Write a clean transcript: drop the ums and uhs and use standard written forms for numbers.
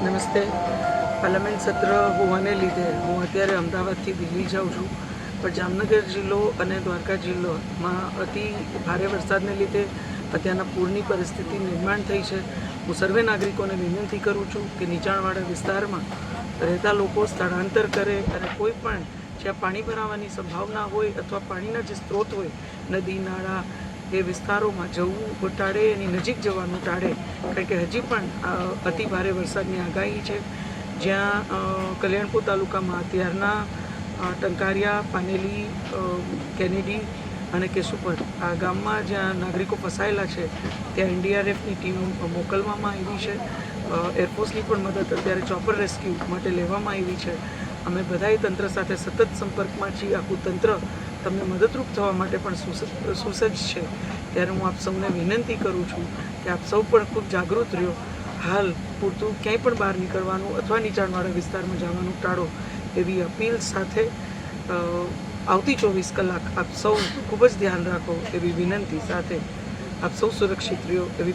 નમસ્તે. પાર્લામેન્ટ સત્ર હોવાને લીધે હું અત્યારે અમદાવાદથી દિલ્હી જાઉં છું, પણ જામનગર જિલ્લો અને દ્વારકા જિલ્લોમાં અતિ ભારે વરસાદને લીધે અત્યારના પૂરની પરિસ્થિતિ નિર્માણ થઈ છે. હું સર્વે નાગરિકોને વિનંતી કરું છું કે નીચાણવાળા વિસ્તારમાં રહેતા લોકો સ્થળાંતર કરે અને કોઈ પણ જ્યાં પાણી ભરાવાની સંભાવના હોય અથવા પાણીના જે સ્ત્રોત હોય, નદી નાળા એ વિસ્તારોમાં જવું ટાળે, એની નજીક જવાનું ટાળે, કારણ કે હજી પણ અતિ ભારે વરસાદની આગાહી છે. જ્યાં કલ્યાણપુર તાલુકામાં અત્યારના ટંકારિયા, પાનેલી, કેનેડી અને કેશુપર આ ગામમાં જ્યાં નાગરિકો ફસાયેલા છે ત્યાં NDRFની ટીમ મોકલવામાં આવી છે. એરફોર્સની પણ મદદ અત્યારે ચોપર રેસ્ક્યુ માટે લેવામાં આવી છે. અમે બધાએ તંત્ર સાથે સતત સંપર્કમાં છીએ. આખું તંત્ર તમને મદદરૂપ થવા માટે પણ સુસજ્જ છે. ત્યારે હું આપ સૌને વિનંતી કરું છું કે આપ સૌ પણ ખૂબ જાગૃત રહ્યો. હાલ પૂરતું ક્યાંય પણ બહાર નીકળવાનું અથવા નીચાણવાળા વિસ્તારમાં જવાનું ટાળો એવી અપીલ સાથે આવતી 24 કલાક આપ સૌ ખૂબ જ ધ્યાન રાખો એવી વિનંતી સાથે આપ સૌ સુરક્ષિત રહ્યો એવી